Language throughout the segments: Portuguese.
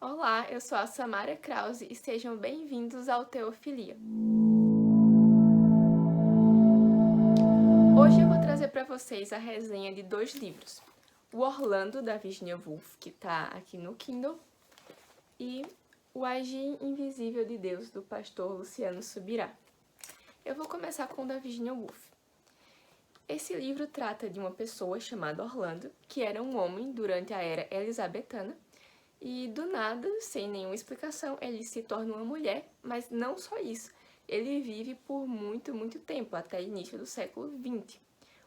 Olá, eu sou a Samara Krause e sejam bem-vindos ao Teofilia. Hoje eu vou trazer para vocês a resenha de dois livros. O Orlando, da Virginia Woolf, que está aqui no Kindle, e O Agir Invisível de Deus, do pastor Luciano Subirá. Eu vou começar com o da Virginia Woolf. Esse livro trata de uma pessoa chamada Orlando, que era um homem durante a era elisabetana, e do nada, sem nenhuma explicação, ele se torna uma mulher, mas não só isso. Ele vive por muito tempo, até o início do século XX,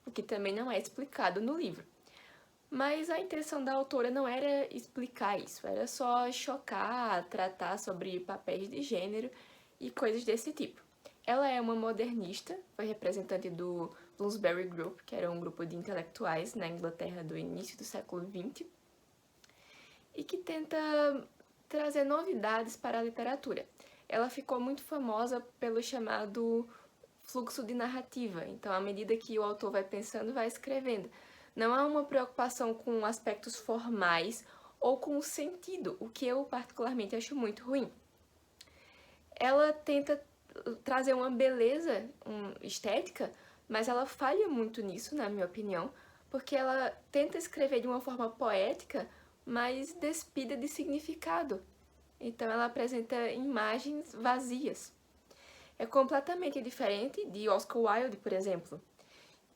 o que também não é explicado no livro. Mas a intenção da autora não era explicar isso, era só chocar, tratar sobre papéis de gênero e coisas desse tipo. Ela é uma modernista, foi representante do Bloomsbury Group, que era um grupo de intelectuais na Inglaterra do início do século XX, e que tenta trazer novidades para a literatura. Ela ficou muito famosa pelo chamado fluxo de narrativa, então à medida que o autor vai pensando, vai escrevendo. Não há uma preocupação com aspectos formais ou com o sentido, o que eu particularmente acho muito ruim. Ela tenta trazer uma beleza estética, mas ela falha muito nisso, na minha opinião, porque ela tenta escrever de uma forma poética, mas despida de significado. Então ela apresenta imagens vazias. É completamente diferente de Oscar Wilde, por exemplo,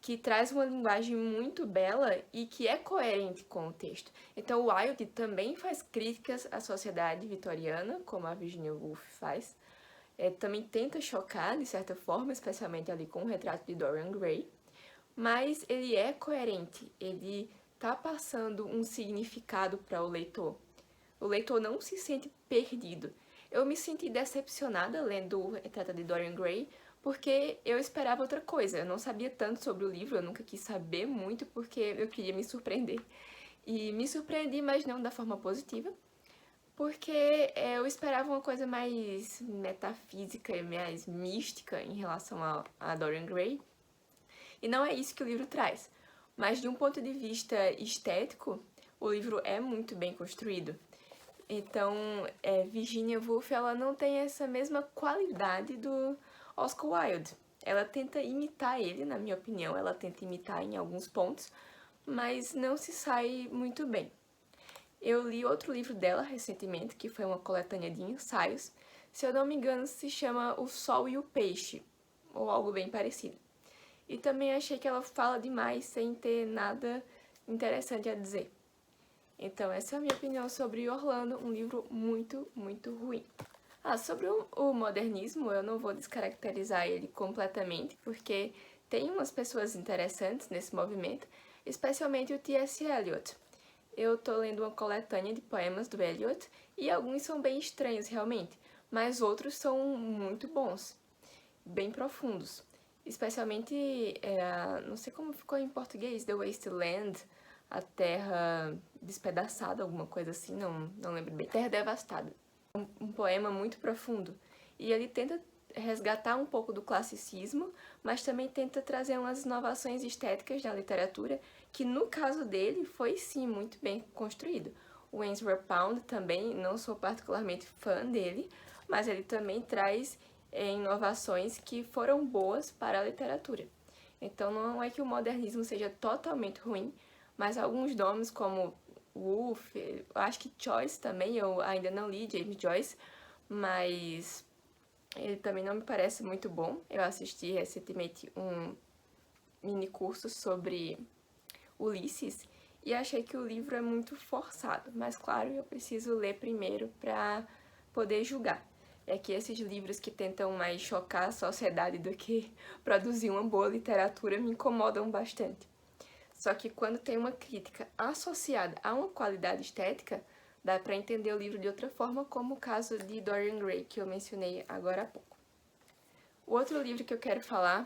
que traz uma linguagem muito bela e que é coerente com o texto. Então o Wilde também faz críticas à sociedade vitoriana, como a Virginia Woolf faz. Também tenta chocar, de certa forma, especialmente ali com o retrato de Dorian Gray, mas ele é coerente, ele tá passando um significado para o leitor. O leitor não se sente perdido. Eu me senti decepcionada lendo o retrato de Dorian Gray, porque eu esperava outra coisa. Eu não sabia tanto sobre o livro, eu nunca quis saber muito, porque eu queria me surpreender. E me surpreendi, mas não da forma positiva, porque eu esperava uma coisa mais metafísica e mais mística em relação a Dorian Gray, e não é isso que o livro traz. Mas de um ponto de vista estético, o livro é muito bem construído. Então, Virginia Woolf, ela não tem essa mesma qualidade do Oscar Wilde. Ela tenta imitar ele, na minha opinião, ela tenta imitar em alguns pontos, mas não se sai muito bem. Eu li outro livro dela recentemente, que foi uma coletânea de ensaios. Se eu não me engano, se chama O Sol e o Peixe, ou algo bem parecido. E também achei que ela fala demais sem ter nada interessante a dizer. Então essa é a minha opinião sobre Orlando, um livro muito ruim. Sobre o modernismo, eu não vou descaracterizar ele completamente, porque tem umas pessoas interessantes nesse movimento, especialmente o T.S. Eliot. Eu tô lendo uma coletânea de poemas do Eliot e alguns são bem estranhos realmente, mas outros são muito bons, bem profundos. Especialmente, não sei como ficou em português, The Wasteland, a Terra Despedaçada, alguma coisa assim, não lembro bem. Terra Devastada. Um poema muito profundo. E ele tenta resgatar um pouco do classicismo, mas também tenta trazer umas inovações estéticas da literatura, que no caso dele foi sim muito bem construído. O Ezra Pound também, não sou particularmente fã dele, mas ele também traz inovações que foram boas para a literatura. Então não é que o modernismo seja totalmente ruim, mas alguns nomes como Woolf, eu acho que Joyce também, eu ainda não li James Joyce, mas ele também não me parece muito bom. Eu assisti recentemente um mini curso sobre Ulisses e achei que o livro é muito forçado, mas claro, eu preciso ler primeiro para poder julgar. É que esses livros que tentam mais chocar a sociedade do que produzir uma boa literatura me incomodam bastante. Só que quando tem uma crítica associada a uma qualidade estética, dá para entender o livro de outra forma, como o caso de Dorian Gray, que eu mencionei agora há pouco. O outro livro que eu quero falar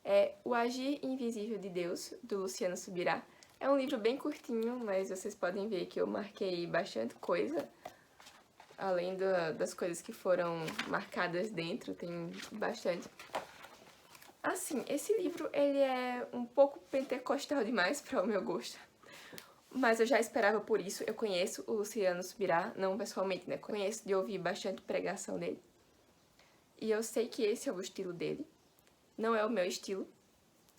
é O Agir Invisível de Deus, do Luciano Subirá. É um livro bem curtinho, mas vocês podem ver que eu marquei bastante coisa, além das coisas que foram marcadas dentro, tem bastante. Assim, esse livro ele é um pouco pentecostal demais para o meu gosto, mas eu já esperava por isso. Eu conheço o Luciano Subirá, não pessoalmente, né? Conheço de ouvir bastante pregação dele. E eu sei que esse é o estilo dele. Não é o meu estilo,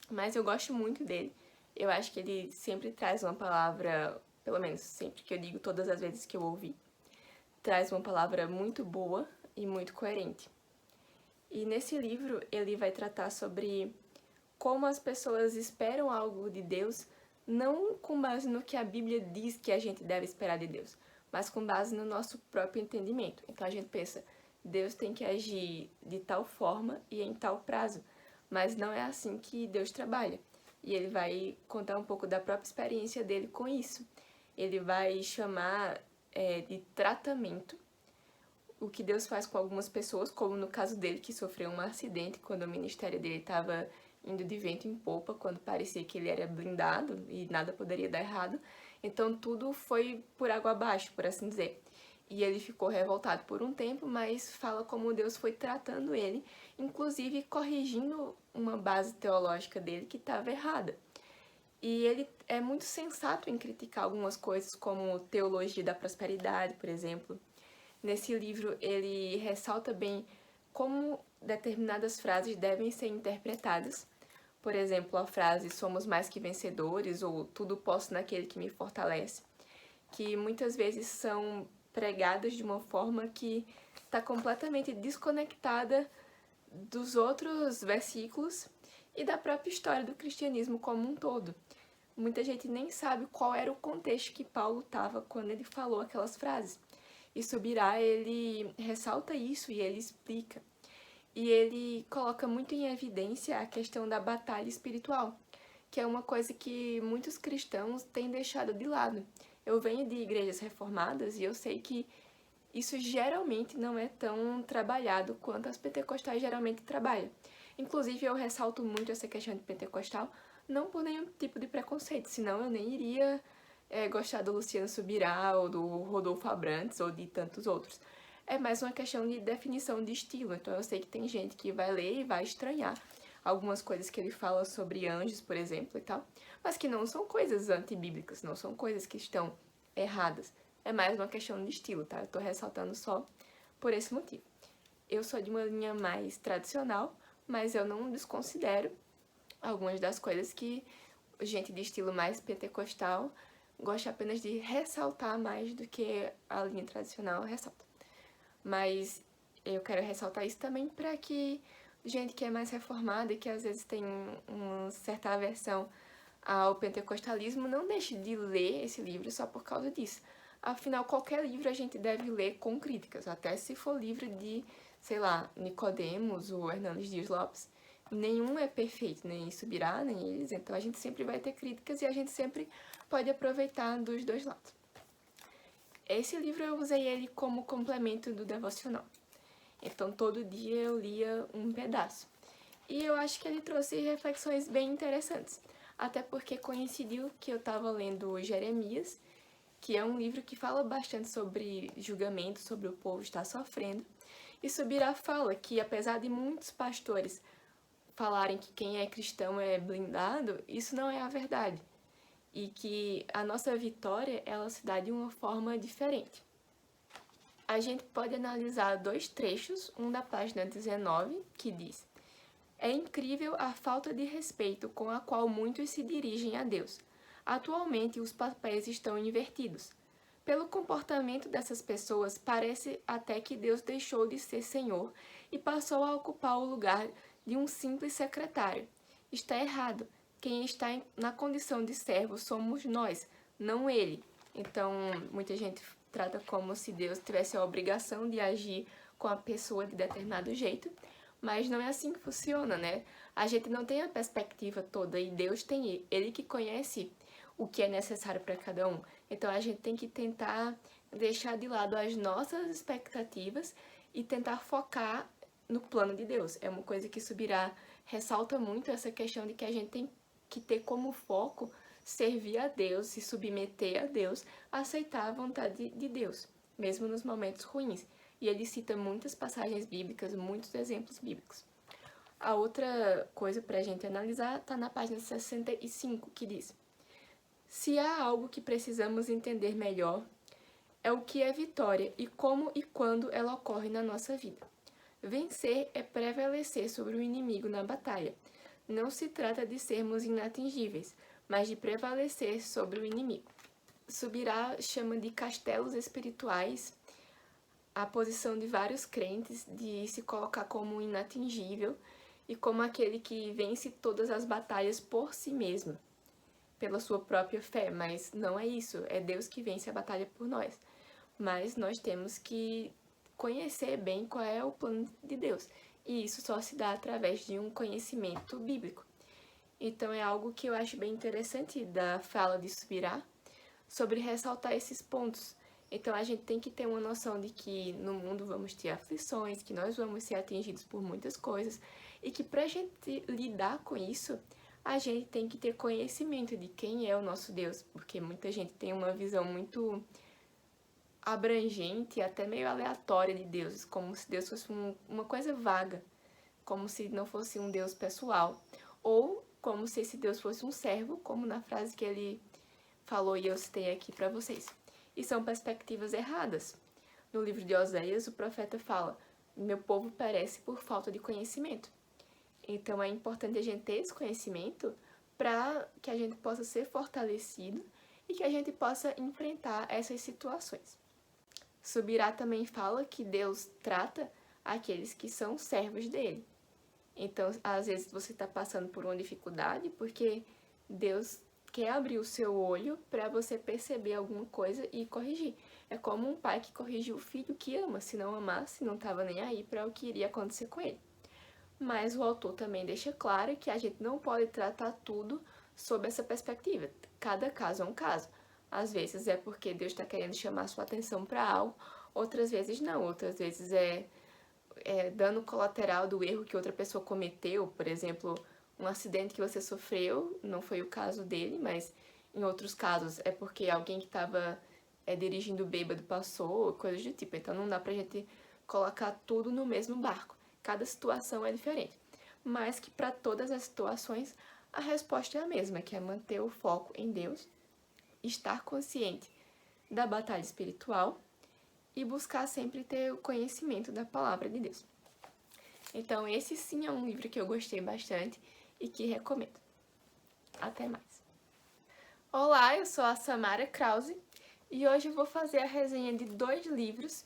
mas eu gosto muito dele. Eu acho que ele sempre traz uma palavra, pelo menos sempre que eu digo, todas as vezes que eu ouvi, traz uma palavra muito boa e muito coerente. E nesse livro ele vai tratar sobre como as pessoas esperam algo de Deus, não com base no que a Bíblia diz que a gente deve esperar de Deus, mas com base no nosso próprio entendimento. Então a gente pensa, Deus tem que agir de tal forma e em tal prazo, mas não é assim que Deus trabalha. E ele vai contar um pouco da própria experiência dele com isso. Ele vai chamar de tratamento o que Deus faz com algumas pessoas, como no caso dele, que sofreu um acidente quando o ministério dele estava indo de vento em popa, quando parecia que ele era blindado e nada poderia dar errado. Então tudo foi por água abaixo, por assim dizer. E ele ficou revoltado por um tempo, mas fala como Deus foi tratando ele, inclusive corrigindo uma base teológica dele que estava errada. E ele é muito sensato em criticar algumas coisas, como teologia da prosperidade, por exemplo. Nesse livro, ele ressalta bem como determinadas frases devem ser interpretadas. Por exemplo, a frase somos mais que vencedores ou tudo posso naquele que me fortalece, que muitas vezes são pregadas de uma forma que está completamente desconectada dos outros versículos e da própria história do cristianismo como um todo. Muita gente nem sabe qual era o contexto que Paulo estava quando ele falou aquelas frases. E Subirá, ele ressalta isso e ele explica. E ele coloca muito em evidência a questão da batalha espiritual, que é uma coisa que muitos cristãos têm deixado de lado. Eu venho de igrejas reformadas e eu sei que isso geralmente não é tão trabalhado quanto as pentecostais geralmente trabalham. Inclusive, eu ressalto muito essa questão de pentecostal, não por nenhum tipo de preconceito, senão eu nem iria gostar do Luciano Subirá, ou do Rodolfo Abrantes, ou de tantos outros. É mais uma questão de definição de estilo, então eu sei que tem gente que vai ler e vai estranhar algumas coisas que ele fala sobre anjos, por exemplo, e tal, mas que não são coisas antibíblicas, não são coisas que estão erradas. É mais uma questão de estilo, tá? Eu tô ressaltando só por esse motivo. Eu sou de uma linha mais tradicional, mas eu não desconsidero algumas das coisas que gente de estilo mais pentecostal gosta apenas de ressaltar mais do que a linha tradicional ressalta. Mas eu quero ressaltar isso também para que gente que é mais reformada e que às vezes tem uma certa aversão ao pentecostalismo não deixe de ler esse livro só por causa disso. Afinal, qualquer livro a gente deve ler com críticas, até se for livro de, sei lá, Nicodemos ou Hernandes Dias Lopes. Nenhum é perfeito, nem Subirá, nem eles, então a gente sempre vai ter críticas e a gente sempre pode aproveitar dos dois lados. Esse livro eu usei ele como complemento do devocional. Então todo dia eu lia um pedaço. E eu acho que ele trouxe reflexões bem interessantes. Até porque coincidiu que eu estava lendo Jeremias, que é um livro que fala bastante sobre julgamento, sobre o povo estar sofrendo. E Subirá fala que apesar de muitos pastores falarem que quem é cristão é blindado, isso não é a verdade. E que a nossa vitória, ela se dá de uma forma diferente. A gente pode analisar dois trechos, um da página 19, que diz: é incrível a falta de respeito com a qual muitos se dirigem a Deus. Atualmente, os papéis estão invertidos. Pelo comportamento dessas pessoas, parece até que Deus deixou de ser Senhor e passou a ocupar o lugar de um simples secretário. Está errado. Quem está na condição de servo somos nós, não ele. Então, muita gente trata como se Deus tivesse a obrigação de agir com a pessoa de determinado jeito, mas não é assim que funciona, né? A gente não tem a perspectiva toda e Deus tem, ele que conhece o que é necessário para cada um. Então a gente tem que tentar deixar de lado as nossas expectativas e tentar focar no plano de Deus. É uma coisa que Subirá ressalta muito, essa questão de que a gente tem que ter como foco servir a Deus, se submeter a Deus, aceitar a vontade de Deus, mesmo nos momentos ruins. E ele cita muitas passagens bíblicas, muitos exemplos bíblicos. A outra coisa para a gente analisar está na página 65, que diz: Se há algo que precisamos entender melhor, é o que é vitória e como e quando ela ocorre na nossa vida. Vencer é prevalecer sobre o inimigo na batalha. Não se trata de sermos inatingíveis, mas de prevalecer sobre o inimigo. Subirá chama de castelos espirituais a posição de vários crentes de se colocar como inatingível e como aquele que vence todas as batalhas por si mesmo, pela sua própria fé, mas não é isso, é Deus que vence a batalha por nós. Mas nós temos que conhecer bem qual é o plano de Deus, e isso só se dá através de um conhecimento bíblico. Então é algo que eu acho bem interessante da fala de Subirá, sobre ressaltar esses pontos. Então a gente tem que ter uma noção de que no mundo vamos ter aflições, que nós vamos ser atingidos por muitas coisas e que pra gente lidar com isso, a gente tem que ter conhecimento de quem é o nosso Deus, porque muita gente tem uma visão muito abrangente e até meio aleatória de Deus, como se Deus fosse uma coisa vaga, como se não fosse um Deus pessoal, ou como se esse Deus fosse um servo, como na frase que ele falou e eu citei aqui para vocês. E são perspectivas erradas. No livro de Oséias, o profeta fala: meu povo perece por falta de conhecimento. Então é importante a gente ter esse conhecimento para que a gente possa ser fortalecido e que a gente possa enfrentar essas situações. Subirá também fala que Deus trata aqueles que são servos dele. Então, às vezes você está passando por uma dificuldade porque Deus quer abrir o seu olho para você perceber alguma coisa e corrigir. É como um pai que corrige o filho que ama. Se não amasse, não estava nem aí para o que iria acontecer com ele. Mas o autor também deixa claro que a gente não pode tratar tudo sob essa perspectiva. Cada caso é um caso. Às vezes é porque Deus está querendo chamar sua atenção para algo, outras vezes não. Outras vezes é dano colateral do erro que outra pessoa cometeu, por exemplo, um acidente que você sofreu, não foi o caso dele, mas em outros casos é porque alguém que estava dirigindo bêbado passou, coisas do tipo. Então não dá pra gente colocar tudo no mesmo barco. Cada situação é diferente. Mas que para todas as situações a resposta é a mesma, que é manter o foco em Deus, estar consciente da batalha espiritual e buscar sempre ter o conhecimento da palavra de Deus. Então, esse sim é um livro que eu gostei bastante e que recomendo. Até mais. Olá, eu sou a Samara Krause e hoje eu vou fazer a resenha de 2 livros